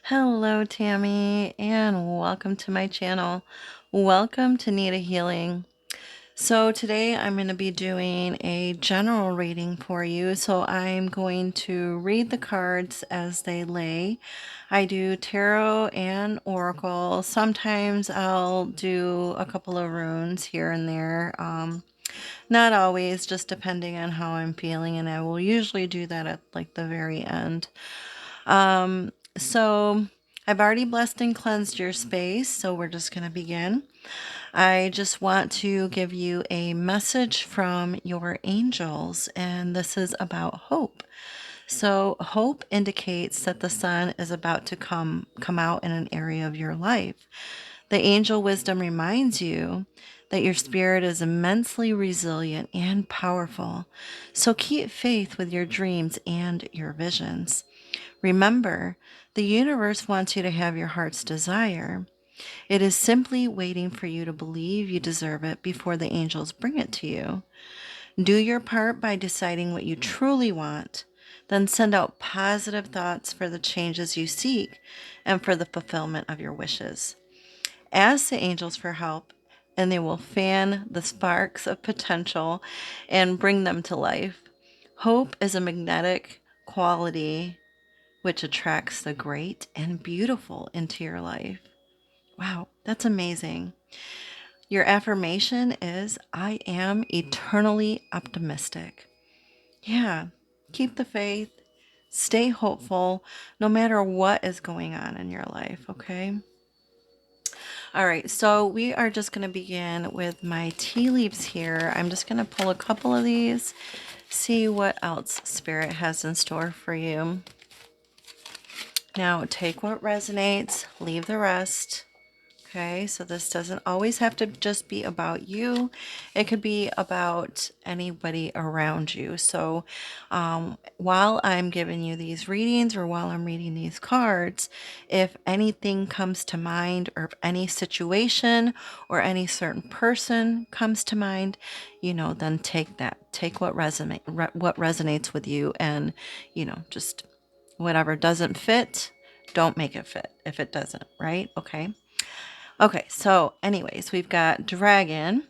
Hello, Tammy, and welcome to my channel. Welcome to Need a Healing. So today I'm going to be doing a general reading for you. So I'm going to read the cards as they lay. I do tarot and oracle. Sometimes I'll do a couple of runes here and there. Not always, just depending on how I'm feeling, and I will usually do that at like the very end. So I've already blessed and cleansed your space, so we're just going to begin. I just want to give you a message from your angels, and this is about hope. So hope indicates that the sun is about to come out in an area of your life. The angel wisdom reminds you that your spirit is immensely resilient and powerful. So keep faith with your dreams and your visions. Remember, the universe wants you to have your heart's desire. It is simply waiting for you to believe you deserve it before the angels bring it to you. Do your part by deciding what you truly want. Then send out positive thoughts for the changes you seek and for the fulfillment of your wishes. Ask the angels for help, and they will fan the sparks of potential and bring them to life. Hope is a magnetic quality which attracts the great and beautiful into your life. Wow, that's amazing. Your affirmation is I am eternally optimistic. Yeah, keep the faith, stay hopeful no matter what is going on in your life, okay? All right, so we are just going to begin with my tea leaves here. I'm just going to pull a couple of these, see what else Spirit has in store for you. Now, take what resonates, leave the rest. Okay, so this doesn't always have to just be about you. It could be about anybody around you. So while I'm giving you these readings or while I'm reading these cards, if anything comes to mind or if any situation or any certain person comes to mind, then take that. Take what resonates with you and, just whatever doesn't fit, don't make it fit if it doesn't, right? Okay. Okay, so anyways, we've got dragon.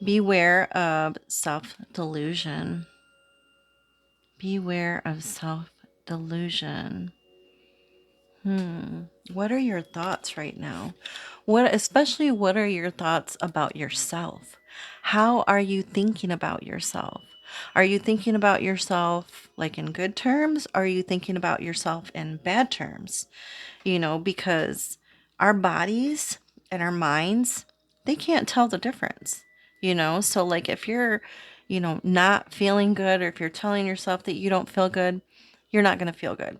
Beware of self-delusion. Beware of self-delusion. What are your thoughts right now? What are your thoughts about yourself? How are you thinking about yourself? Are you thinking about yourself like in good terms? Are you thinking about yourself in bad terms? Because our bodies and our minds, they can't tell the difference. So like if you're, not feeling good, or if you're telling yourself that you don't feel good, you're not going to feel good.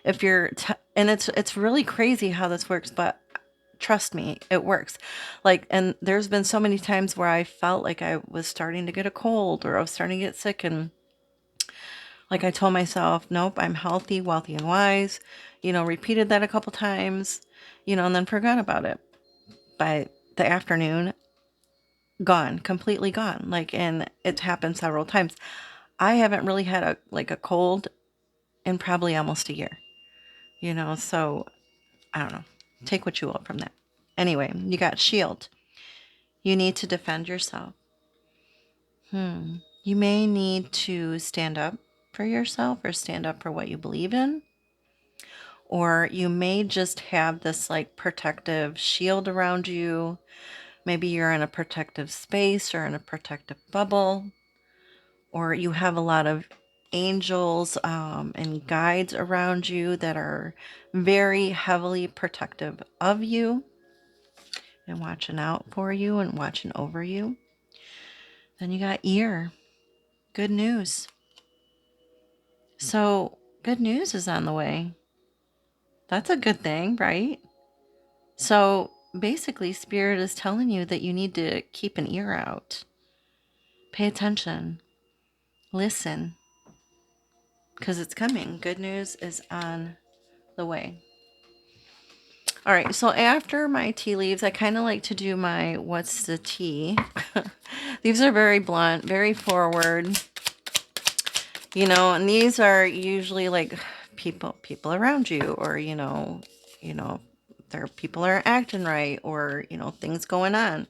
If you're and it's really crazy how this works, but trust me, it works. Like, and there's been so many times where I felt like I was starting to get a cold or I was starting to get sick, and like I told myself, nope, I'm healthy, wealthy, and wise. Repeated that a couple times, and then forgot about it. By the afternoon, gone, completely gone. Like, and it's happened several times. I haven't really had a cold in probably almost a year. So I don't know. Take what you will from that. Anyway, you got shield. You need to defend yourself. You may need to stand up for yourself or stand up for what you believe in. Or you may just have this like protective shield around you. Maybe you're in a protective space or in a protective bubble, or you have a lot of angels and guides around you that are very heavily protective of you and watching out for you and watching over you. Then you got ear. Good news. So, good news is on the way. That's a good thing, right? So, basically, Spirit is telling you that you need to keep an ear out. Pay attention. Listen. Because it's coming. Good news is on the way. All right, so after my tea leaves, I kind of like to do my what's the tea. These are very blunt, very forward. And these are usually like people around you, or you know, there people aren't acting right, or things going on.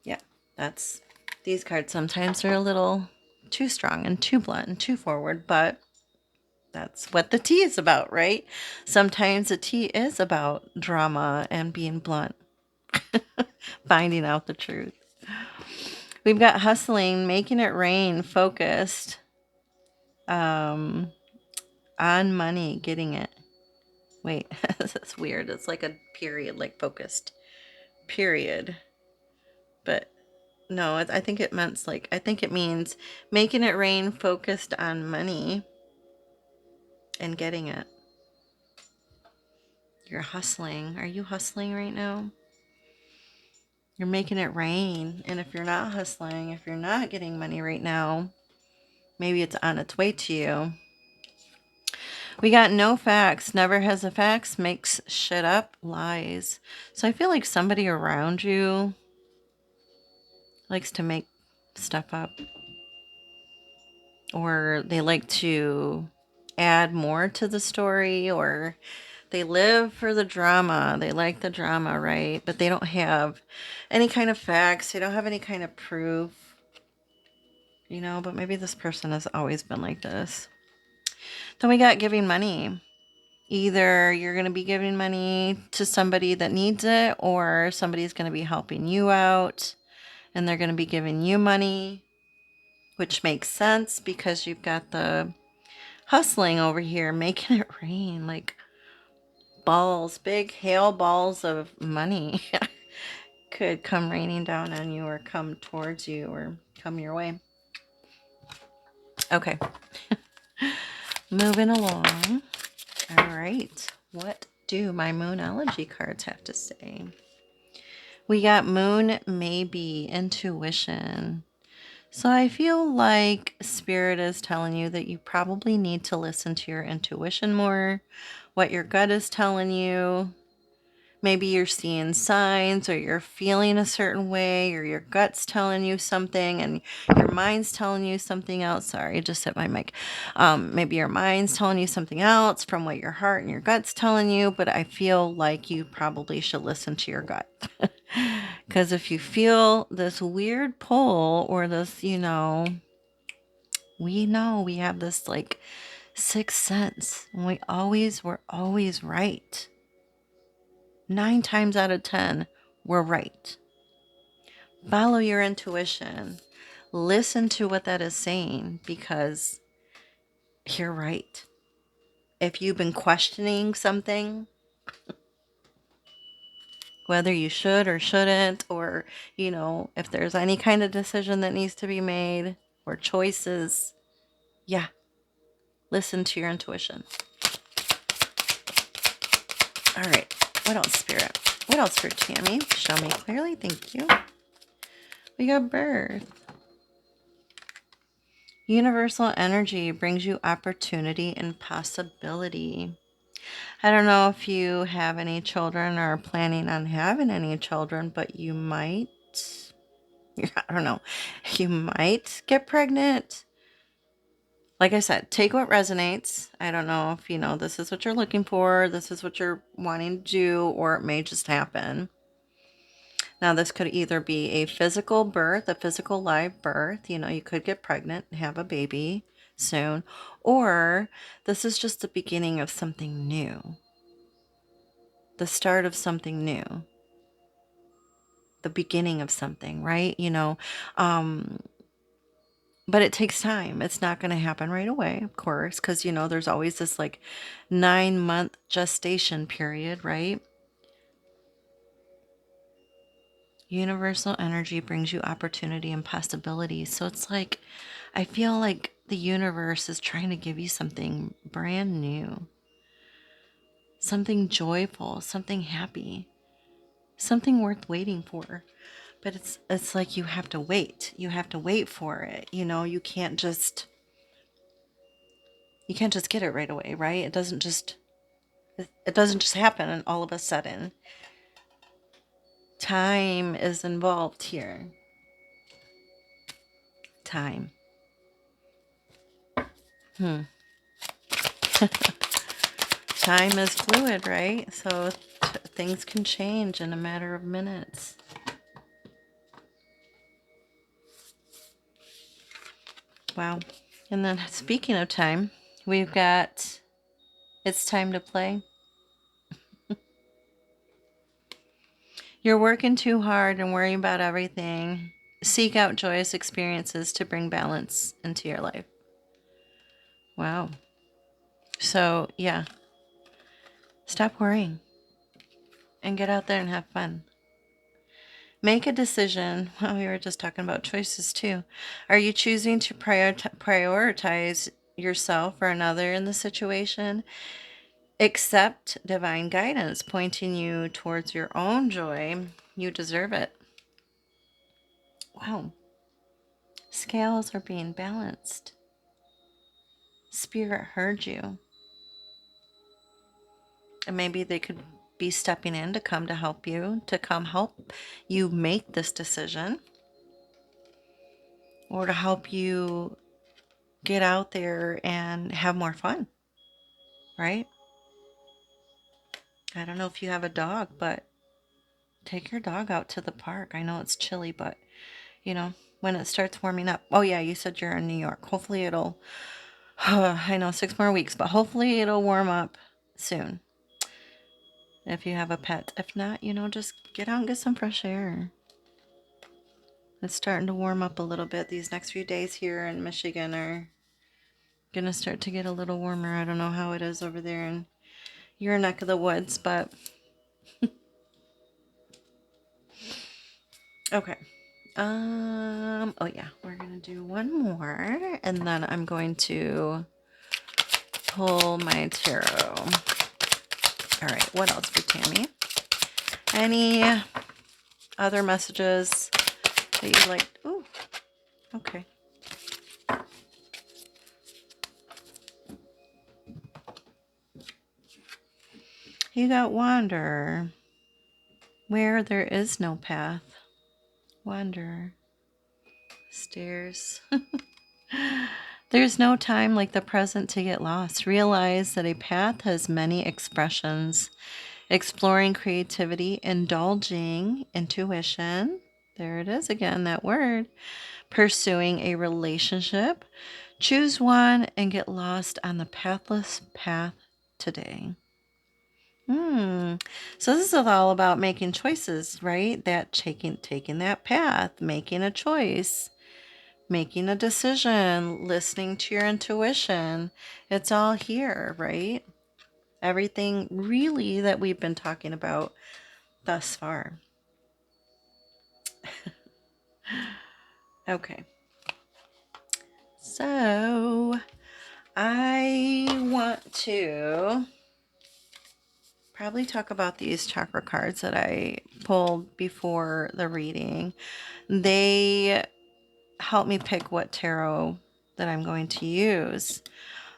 Yeah, that's these cards sometimes are a little too strong and too blunt and too forward, but that's what the tea is about, right? Sometimes the tea is about drama and being blunt, finding out the truth. We've got hustling, making it rain, focused, um, on money, getting it. Wait, that's weird. It's like a period, like focused, period. But no, I think it meant I think it means making it rain, focused on money and getting it. You're hustling. Are you hustling right now? You're making it rain. And if you're not hustling, if you're not getting money right now, maybe it's on its way to you. We got no facts, never has the facts, makes shit up, lies. So I feel like somebody around you likes to make stuff up, or they like to add more to the story, or they live for the drama. They like the drama, right? But they don't have any kind of facts. They don't have any kind of proof, but maybe this person has always been like this. Then we got giving money. Either you're going to be giving money to somebody that needs it, or somebody's going to be helping you out and they're going to be giving you money, which makes sense because you've got the hustling over here, making it rain like balls, big hail balls of money could come raining down on you, or come towards you, or come your way. Okay. Moving along. All right. What do my Moonology cards have to say? We got Moon, maybe, intuition. So I feel like Spirit is telling you that you probably need to listen to your intuition more, what your gut is telling you. Maybe you're seeing signs, or you're feeling a certain way, or your gut's telling you something and your mind's telling you something else. Sorry, I just hit my mic. Maybe your mind's telling you something else from what your heart and your gut's telling you, but I feel like you probably should listen to your gut. Because if you feel this weird pull, or this, we have this like sixth sense, and we're always right. 9 times out of 10, we're right. Follow your intuition. Listen to what that is saying, because you're right. If you've been questioning something, whether you should or shouldn't, or, if there's any kind of decision that needs to be made, or choices, yeah, listen to your intuition. All right. What else, Spirit? What else for Tammy? Show me clearly. Thank you. We got birth. Universal energy brings you opportunity and possibility. I don't know if you have any children or are planning on having any children, but you might. I don't know. You might get pregnant. Like I said, take what resonates. I don't know if, this is what you're looking for, this is what you're wanting to do, or it may just happen. Now, this could either be a physical birth, a physical live birth. You could get pregnant and have a baby soon. Or this is just the beginning of something new. The start of something new. The beginning of something, right? But it takes time. It's not going to happen right away, of course, because, there's always this like 9-month gestation period, right? Universal energy brings you opportunity and possibility. So it's like, I feel like the universe is trying to give you something brand new, something joyful, something happy, something worth waiting for. But it's like you have to wait. You have to wait for it. You can't just get it right away, right? It doesn't just happen and all of a sudden. Time is involved here. Time. Time is fluid, right? So things can change in a matter of minutes. Wow. And then speaking of time, we've got It's Time to Play. You're working too hard and worrying about everything. Seek out joyous experiences to bring balance into your life. Wow. So, yeah, stop worrying and get out there and have fun. Make a decision. Well, we were just talking about choices too. Are you choosing to prioritize yourself or another in the situation? Accept divine guidance pointing you towards your own joy. You deserve it. Wow. Scales are being balanced. Spirit heard you. And maybe they could be stepping in to come help you, to come help you make this decision, or to help you get out there and have more fun, right? I don't know if you have a dog, but take your dog out to the park. I know it's chilly, but you know, when it starts warming up. Oh, yeah, you said you're in New York. Hopefully it'll, I know 6 more weeks, but hopefully it'll warm up soon if you have a pet. If not, just get out and get some fresh air. It's starting to warm up a little bit. These next few days here in Michigan are going to start to get a little warmer. I don't know how it is over there in your neck of the woods, but okay. Oh yeah, we're going to do one more and then I'm going to pull my tarot. All right, what else for Tammy? Any other messages that you'd like? Ooh, okay. You got wander. Where there is no path. Wander. Stairs. There's no time like the present to get lost. Realize that a path has many expressions. Exploring creativity, indulging intuition. There it is again, that word. Pursuing a relationship. Choose one and get lost on the pathless path today. So this is all about making choices, right? That taking that path, making a choice, making a decision, listening to your intuition. It's all here, right? Everything really that we've been talking about thus far. Okay. So I want to probably talk about these chakra cards that I pulled before the reading. They help me pick what tarot that I'm going to use.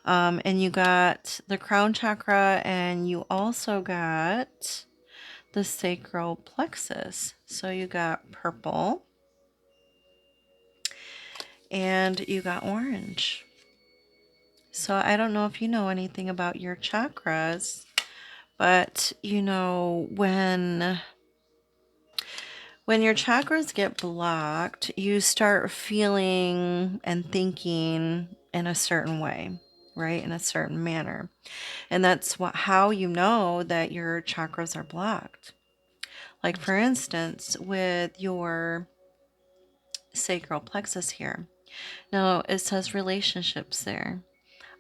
And you got the crown chakra and you also got the sacral plexus. So you got purple and you got orange. So I don't know if you know anything about your chakras, but when your chakras get blocked, you start feeling and thinking in a certain way, right? In a certain manner. And that's how you know that your chakras are blocked. Like for instance, with your sacral plexus here. Now it says relationships there.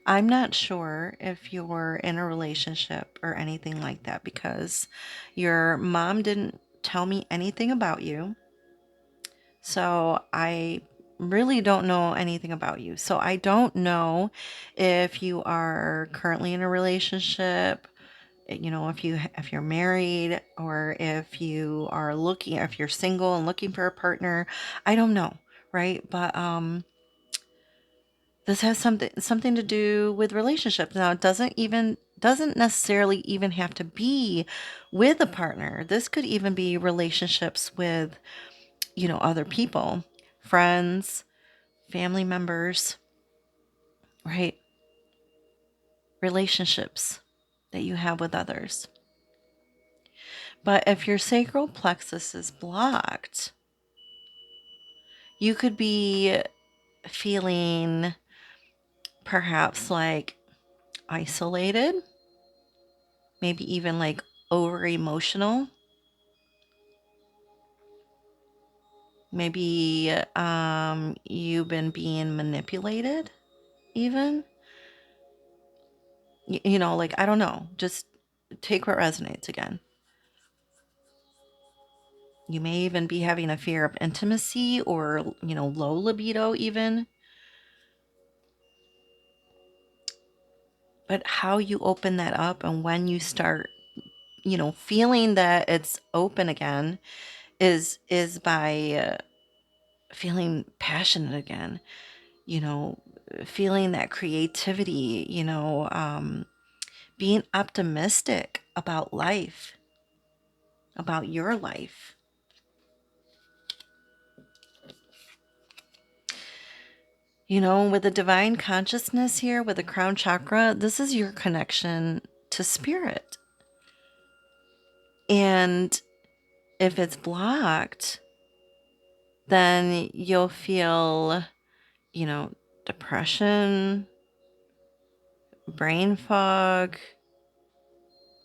I'm not sure if you're in a relationship or anything like that because your mom didn't tell me anything about you. So I really don't know anything about you. So I don't know if you are currently in a relationship, if you're married or if you're single and looking for a partner. I don't know, right? But this has something to do with relationships. Now, it doesn't necessarily even have to be with a partner. This could even be relationships with, other people, friends, family members, right? relationships that you have with others. But if your sacral plexus is blocked, you could be feeling perhaps like isolated, maybe even like over emotional. Maybe you've been being manipulated, even. Like, I don't know. Just take what resonates again. You may even be having a fear of intimacy or, low libido, even. But how you open that up and when you start, feeling that it's open again is by feeling passionate again, you know, feeling that creativity, being optimistic about life, about your life. With the divine consciousness here, with the crown chakra, this is your connection to spirit. And if it's blocked, then you'll feel, depression, brain fog,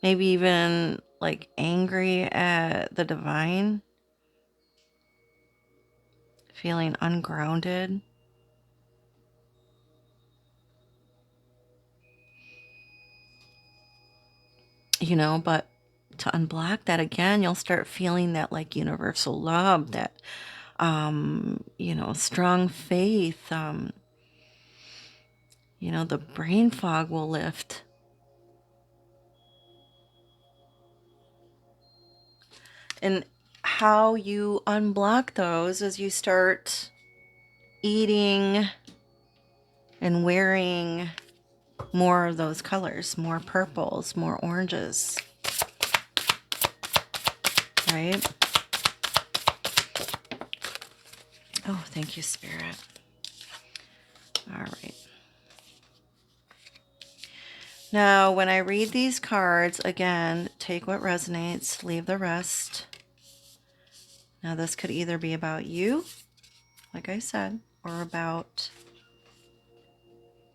maybe even like angry at the divine, feeling ungrounded. But to unblock that again, you'll start feeling that like universal love, that strong faith, the brain fog will lift. And how you unblock those is you start eating and wearing more of those colors, more purples, more oranges, right? Oh, thank you, Spirit. All right. Now, when I read these cards, again, take what resonates, leave the rest. Now, this could either be about you, like I said, or about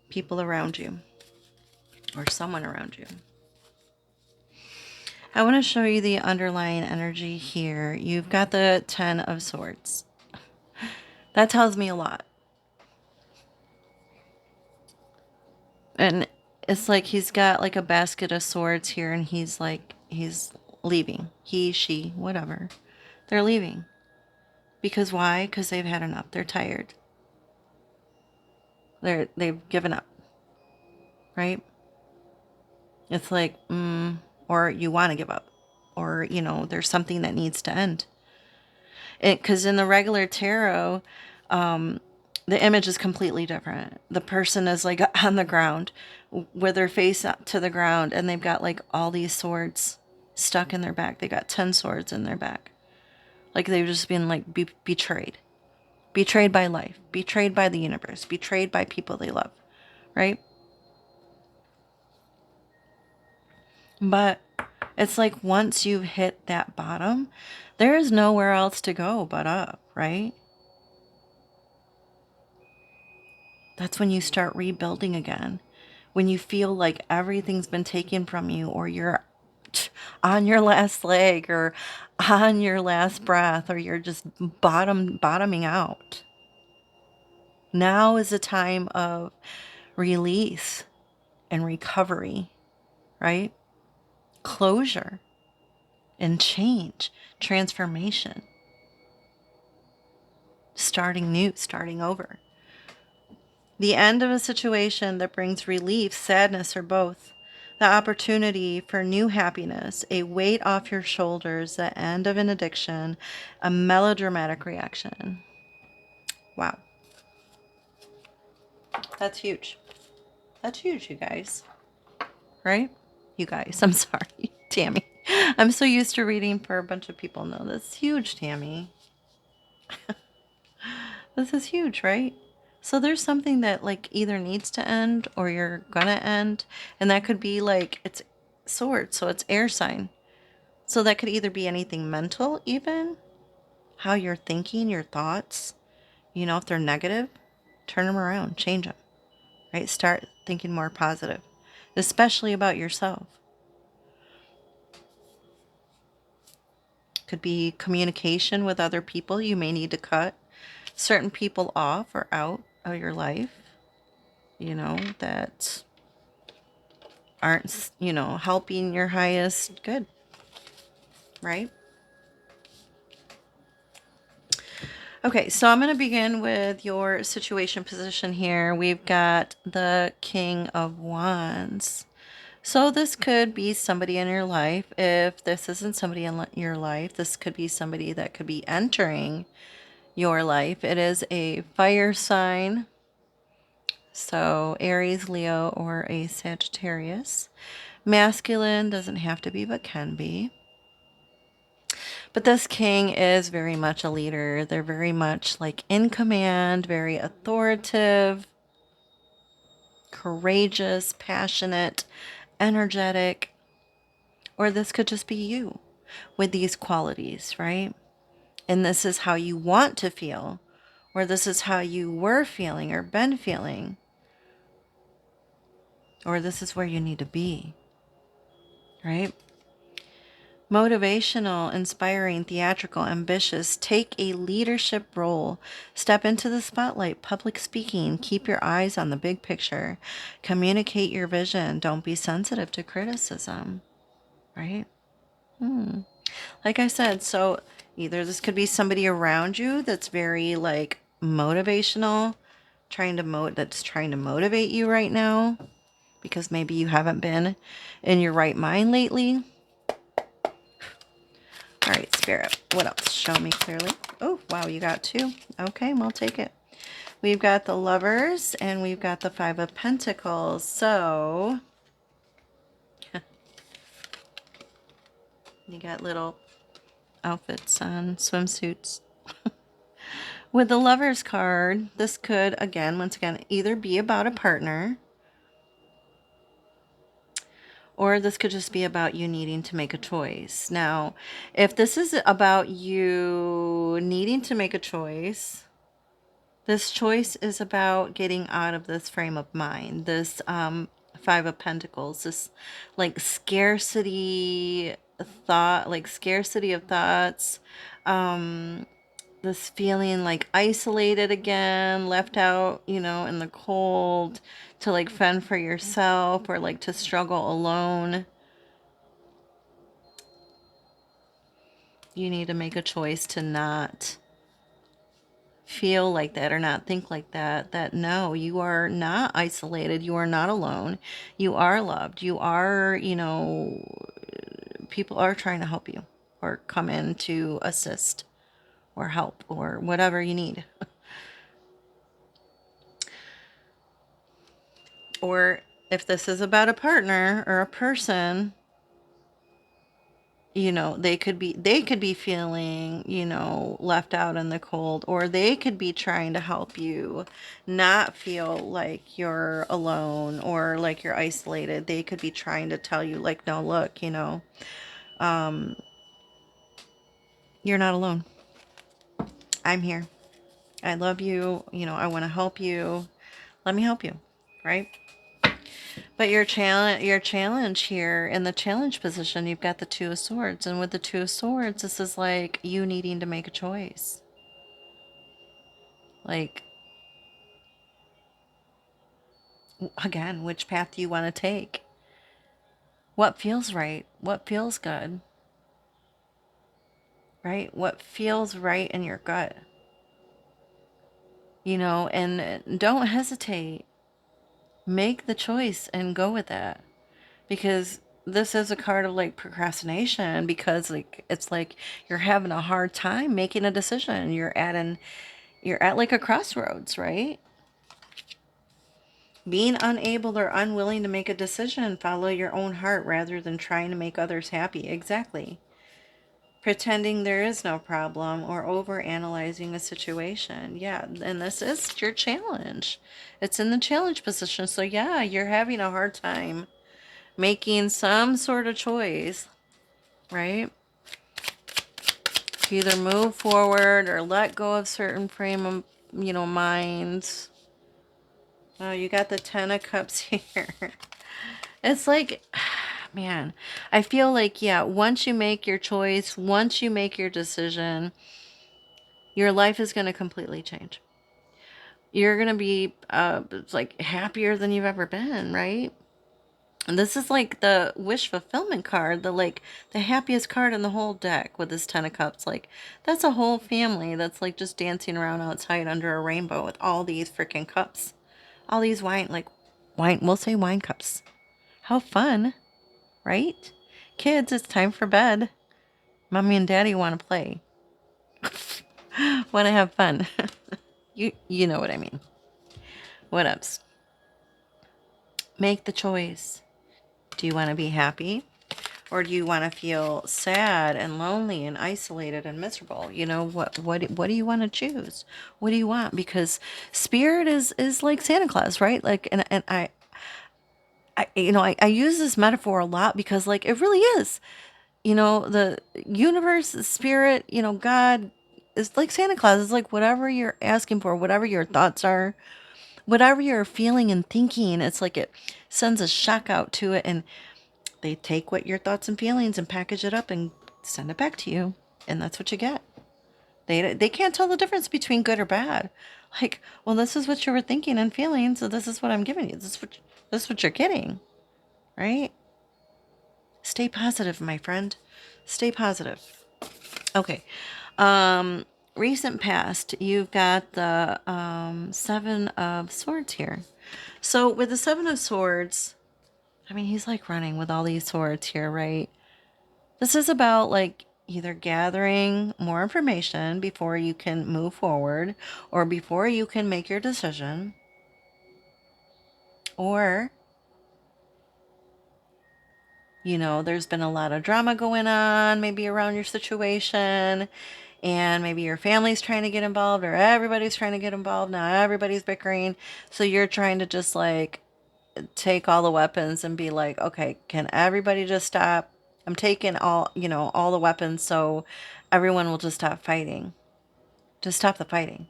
people around you or someone around you. I want to show you the underlying energy here. You've got the 10 of Swords. That tells me a lot. And it's like he's got like a basket of swords here and he's leaving. He, she, whatever. They're leaving. Because why? Because they've had enough. They're tired. They've given up. Right? It's like, or you want to give up. Or, there's something that needs to end. Because in the regular tarot, the image is completely different. The person is like on the ground with their face up to the ground and they've got like all these swords stuck in their back. They got 10 swords in their back. Like they've just been like betrayed. Betrayed by life, betrayed by the universe, betrayed by people they love, right? But it's like once you've hit that bottom, there is nowhere else to go but up, right? That's when you start rebuilding again. When you feel like everything's been taken from you or you're on your last leg or on your last breath or you're just bottoming out. Now is a time of release and recovery, right? Closure and change, transformation, starting new, starting over. The end of a situation that brings relief, sadness, or both. The opportunity for new happiness, a weight off your shoulders, the end of an addiction, a melodramatic reaction. Wow. That's huge. That's huge, you guys. Right? You guys. I'm sorry. Tammy. I'm so used to reading for a bunch of people. No, that's huge, Tammy. This is huge, right? So there's something that like either needs to end or you're gonna end. And that could be like, it's swords, so it's air sign. So that could either be anything mental, even how you're thinking, your thoughts. You know, if they're negative, turn them around, change them, right? Start thinking more positive, especially about yourself. Could be communication with other people. You may need to cut certain people off or out of your life, you know, that aren't, you know, helping your highest good, right? Okay, so I'm going to begin with your situation position here. We've got the King of Wands. So this could be somebody in your life. If this isn't somebody in your life, this could be somebody that could be entering your life. It is a fire sign. So Aries, Leo, or a Sagittarius. Masculine doesn't have to be, but can be. But this king is very much a leader. They're very much like in command, very authoritative, courageous, passionate, energetic. Or this could just be you with these qualities, right? And this is how you want to feel, or this is how you were feeling or been feeling, or this is where you need to be, right? Motivational, inspiring, theatrical, ambitious. Take a leadership role. Step into the spotlight. Public speaking. Keep your eyes on the big picture. Communicate your vision. Don't be sensitive to criticism. Right? Like I said, so either this could be somebody around you that's very like motivational, that's trying to motivate you right now because maybe you haven't been in your right mind lately. All right, Spirit, what else? Show me clearly. Oh, wow, you got two. Okay, we'll take it. We've got the Lovers and we've got the Five of Pentacles. So, you got little outfits on, swimsuits. With the Lovers card, this could, again, once again, either be about a partner or this could just be about you needing to make a choice. Now, if this is about you needing to make a choice, this choice is about getting out of this frame of mind, this Five of Pentacles, this like scarcity thought, like scarcity of thoughts, this feeling like isolated again, left out, you know, in the cold, to like fend for yourself or like to struggle alone. You need to make a choice to not feel like that or not think like that, that no, you are not isolated, you are not alone, you are loved, you are, you know, people are trying to help you or come in to assist or help or whatever you need. Or if this is about a partner or a person, you know, they could be feeling, you know, left out in the cold, or they could be trying to help you not feel like you're alone or like you're isolated. They could be trying to tell you like, no, look, you know, you're not alone. I'm here. I love you. You know, I want to help you. Let me help you. Right? But your challenge here in the challenge position, you've got the Two of Swords. And with the Two of Swords, this is like you needing to make a choice. Like, again, which path do you want to take? What feels right? What feels good? Right? What feels right in your gut? You know, and don't hesitate. Make the choice and go with that. Because this is a card of like procrastination, because like it's like you're having a hard time making a decision. You're at like a crossroads, right? Being unable or unwilling to make a decision, follow your own heart rather than trying to make others happy. Exactly. pretending there is no problem or over analyzing a situation. Yeah, and this is your challenge. It's in the challenge position. So yeah, you're having a hard time making some sort of choice, right? To either move forward or let go of certain frame of, minds. Oh, you got the Ten of Cups here. It's like, man, I feel like, yeah, once you make your choice, once you make your decision, your life is going to completely change. You're going to be like happier than you've ever been, right? And this is like the wish fulfillment card, the happiest card in the whole deck with this Ten of Cups. Like, that's a whole family that's like just dancing around outside under a rainbow with all these freaking cups. All these wine, we'll say wine cups. How fun, right? Kids, it's time for bed. Mommy and Daddy want to play. Want to have fun. You know what I mean. What else? Make the choice. Do you want to be happy? Or do you want to feel sad and lonely and isolated and miserable? What do you want to choose? What do you want? Because spirit is like Santa Claus, right? Like, and I use this metaphor a lot because like it really is. The universe, the spirit, God is like Santa Claus. It's like whatever you're asking for, whatever your thoughts are, whatever you're feeling and thinking, it's like it sends a shock out to it, and they take what your thoughts and feelings and package it up and send it back to you, and that's what you get. They can't tell the difference between good or bad. Like, well, this is what you were thinking and feeling, so this is what I'm giving you. This is what you're getting, right? Stay positive, my friend. Stay positive. Okay. Um, Recent past, you've got the Seven of Swords here. So with the Seven of Swords, I mean, he's like running with all these swords here, right? This is about like either gathering more information before you can move forward or before you can make your decision, or there's been a lot of drama going on, maybe around your situation, and maybe your family's trying to get involved, or everybody's trying to get involved. Now everybody's bickering. So you're trying to just like take all the weapons and be like, okay, can everybody just stop? I'm taking all the weapons so everyone will just stop fighting. Just stop the fighting.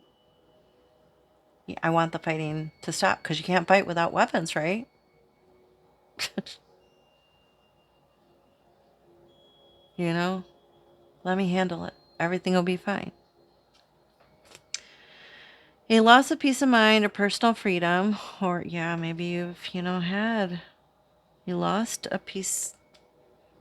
Yeah, I want the fighting to stop because you can't fight without weapons, right? you know, Let me handle it. Everything will be fine. A loss of peace of mind or personal freedom, or yeah, maybe you lost a piece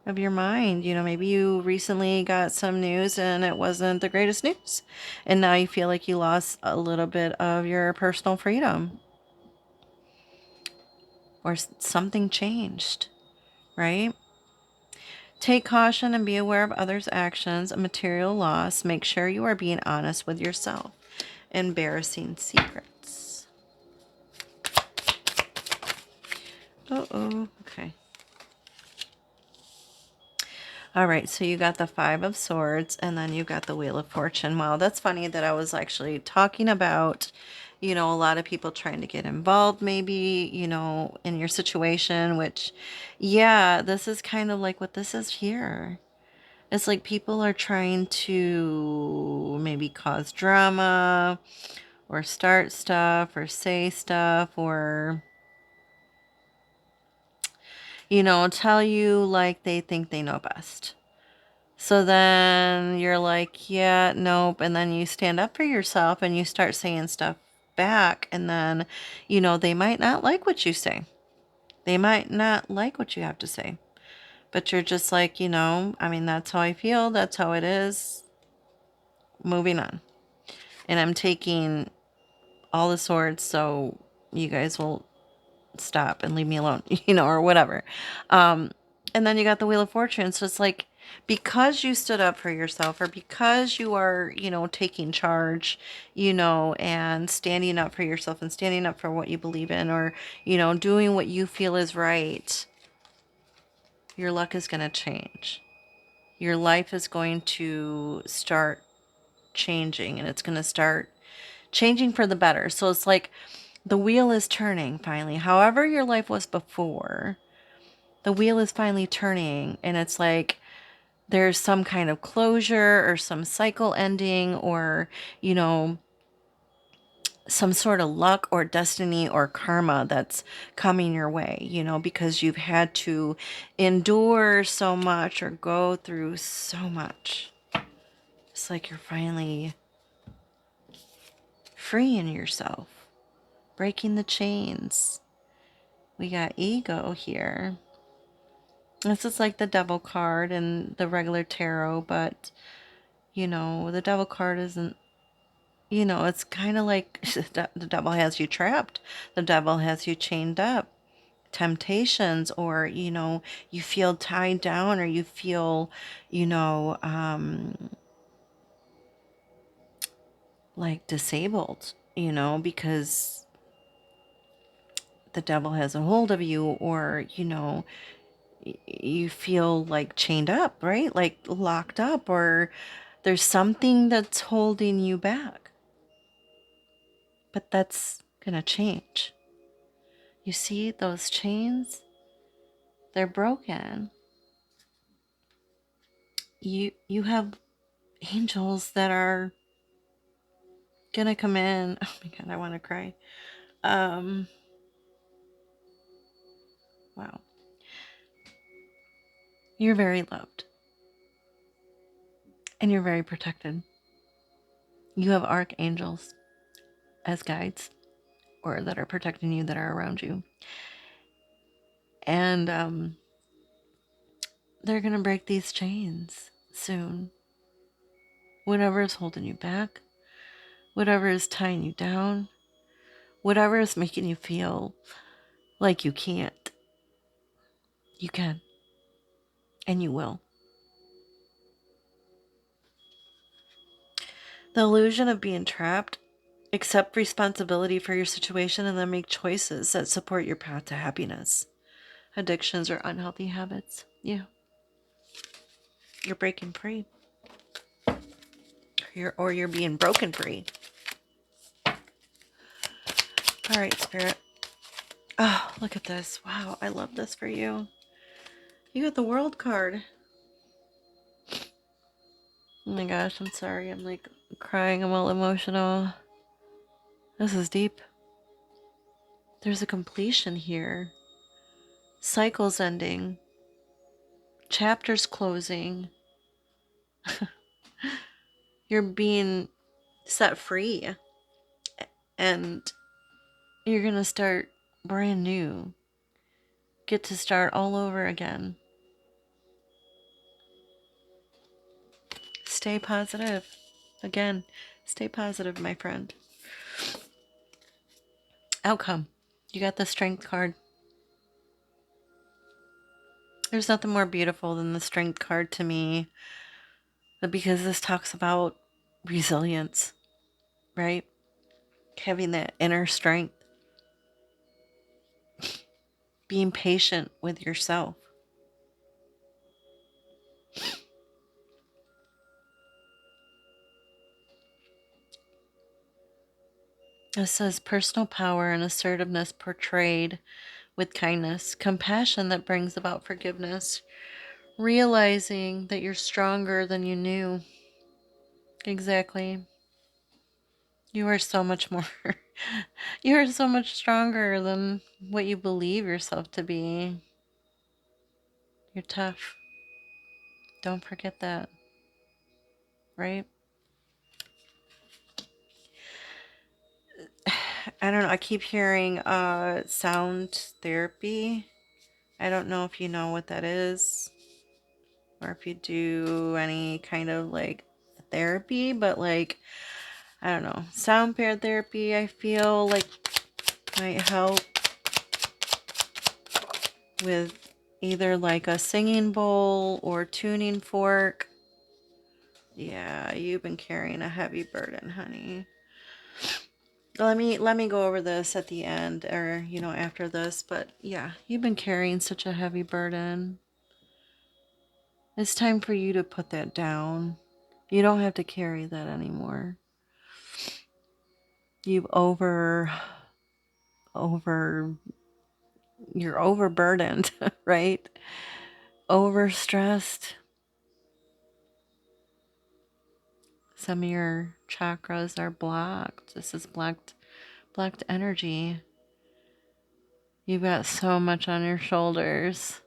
of your mind. Maybe you recently got some news and it wasn't the greatest news. And now you feel like you lost a little bit of your personal freedom or something changed, right? Take caution and be aware of others' actions, a material loss. Make sure you are being honest with yourself. Embarrassing secrets. Uh-oh. Okay. All right, so you got the Five of Swords, and then you got the Wheel of Fortune. Wow, that's funny that I was actually talking about, a lot of people trying to get involved, maybe, in your situation, which, yeah, this is kind of like what this is here. It's like people are trying to maybe cause drama or start stuff or say stuff or, tell you like they think they know best. So then you're like, yeah, nope. And then you stand up for yourself and you start saying stuff back. And then, they might not like what you say. They might not like what you have to say. But you're just like, I mean, that's how I feel. That's how it is. Moving on. And I'm taking all the swords so you guys will stop and leave me alone, or whatever. Um, and then you got the Wheel of Fortune. So it's like, because you stood up for yourself or because you are, taking charge, and standing up for yourself and standing up for what you believe in or, doing what you feel is right, your luck is going to change. Your life is going to start changing, and it's going to start changing for the better. So it's like the wheel is turning finally. However, your life was before, the wheel is finally turning, and it's like there's some kind of closure or some cycle ending, or, you know, some sort of luck or destiny or karma that's coming your way, you know, because you've had to endure so much or go through so much. It's like you're finally freeing yourself, breaking the chains. We got ego here. This is like the devil card and the regular tarot, but you know, the devil card isn't, you know, it's kind of like the devil has you trapped. The devil has you chained up. Temptations, or, you know, you feel tied down, or you feel, you know, like disabled, you know, because the devil has a hold of you, or, you know, you feel like chained up, right? Like locked up, or there's something that's holding you back. But that's going to change. You see those chains? They're broken. You have angels that are going to come in. Oh my god, I want to cry. Um wow. You're very loved, and you're very protected. You have archangels as guides, or that are protecting you, that are around you. And they're going to break these chains soon. Whatever is holding you back, whatever is tying you down, whatever is making you feel like you can't, you can, and you will. The illusion of being trapped. Accept responsibility for your situation and then make choices that support your path to happiness. Addictions or unhealthy habits. Yeah. You're breaking free. You're being broken free. All right, Spirit. Oh, look at this. Wow, I love this for you. You got the World card. Oh my gosh, I'm sorry. I'm like crying. I'm all emotional. This is deep. There's a completion here. Cycles ending. Chapters closing. You're being set free. And you're going to start brand new. Get to start all over again. Stay positive. Again, stay positive, my friend. Outcome. You got the Strength card. There's nothing more beautiful than the Strength card to me, because this talks about resilience, right? Having that inner strength, being patient with yourself. It says personal power and assertiveness portrayed with kindness, compassion that brings about forgiveness, realizing that you're stronger than you knew. Exactly. You are so much more. You are so much stronger than what you believe yourself to be. You're tough. Don't forget that, right? I don't know. I keep hearing sound therapy. I don't know if you know what that is, or if you do any kind of like therapy, but like, I don't know. Sound therapy, I feel like might help with either like a singing bowl or tuning fork. Yeah, you've been carrying a heavy burden, honey. Let me go over this at the end, or you know, after this, but yeah, you've been carrying such a heavy burden. It's time for you to put that down. You don't have to carry that anymore. You've over, you're overburdened, right? Overstressed. Some of your chakras are blocked. This is blocked energy. You've got so much on your shoulders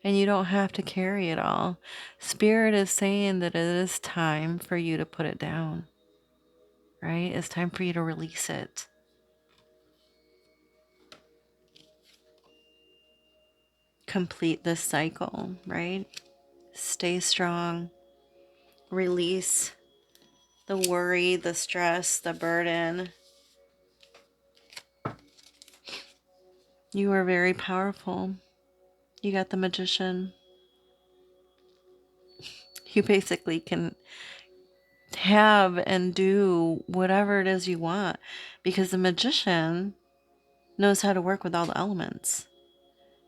and you don't have to carry it all. Spirit is saying that it is time for you to put it down, right? It's time for you to release it. Complete this cycle, right? Stay strong. Release the worry, the stress, the burden. You are very powerful. You got the magician. You basically can have and do whatever it is you want because the magician knows how to work with all the elements.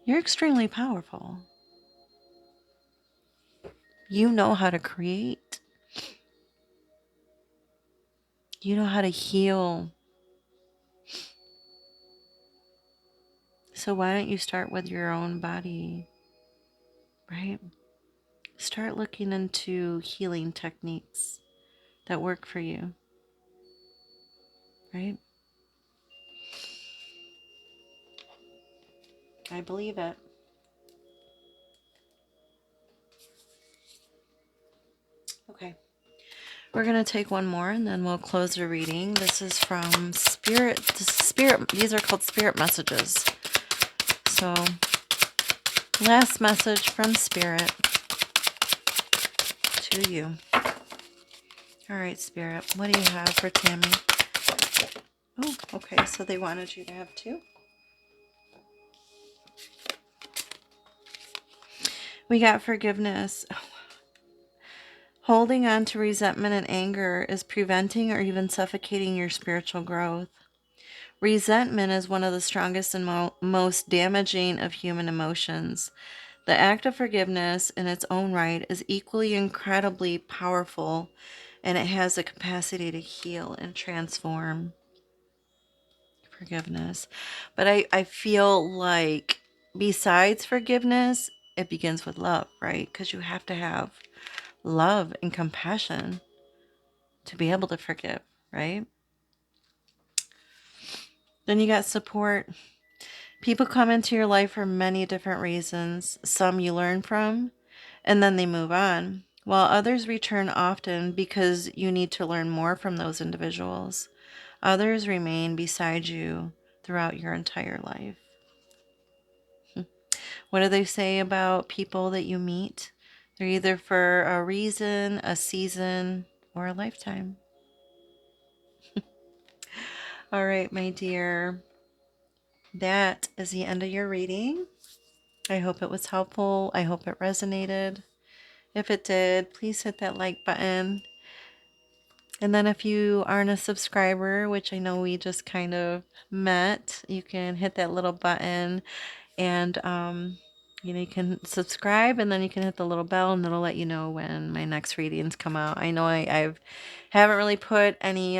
You're extremely powerful. You know how to create. You know how to heal. So why don't you start with your own body, right? Start looking into healing techniques that work for you, right? I believe it. Okay. We're going to take one more and then we'll close the reading. This is from Spirit. These are called Spirit messages. So, last message from Spirit to you. All right, Spirit, what do you have for Tammy? Oh, okay, so they wanted you to have two. We got forgiveness. Holding on to resentment and anger is preventing or even suffocating your spiritual growth. Resentment is one of the strongest and most damaging of human emotions. The act of forgiveness in its own right is equally incredibly powerful, and it has the capacity to heal and transform. Forgiveness. But I feel like besides forgiveness, it begins with love, right? Because you have to have love and compassion to be able to forgive, right? Then you got support. People come into your life for many different reasons. Some you learn from, and then they move on, while others return often because you need to learn more from those individuals. Others remain beside you throughout your entire life. What do they say about people that you meet? They're either for a reason, a season, or a lifetime. All right, my dear. That is the end of your reading. I hope it was helpful. I hope it resonated. If it did, please hit that like button. And then if you aren't a subscriber, which I know we just kind of met, you can hit that little button and you can subscribe and then you can hit the little bell and it'll let you know when my next readings come out. I know I've haven't really put any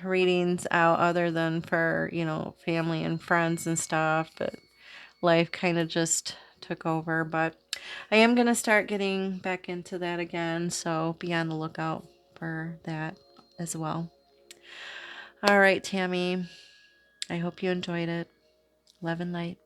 readings out other than for, family and friends and stuff, but life kind of just took over. But I am going to start getting back into that again, so be on the lookout for that as well. All right, Tammy, I hope you enjoyed it. Love and light.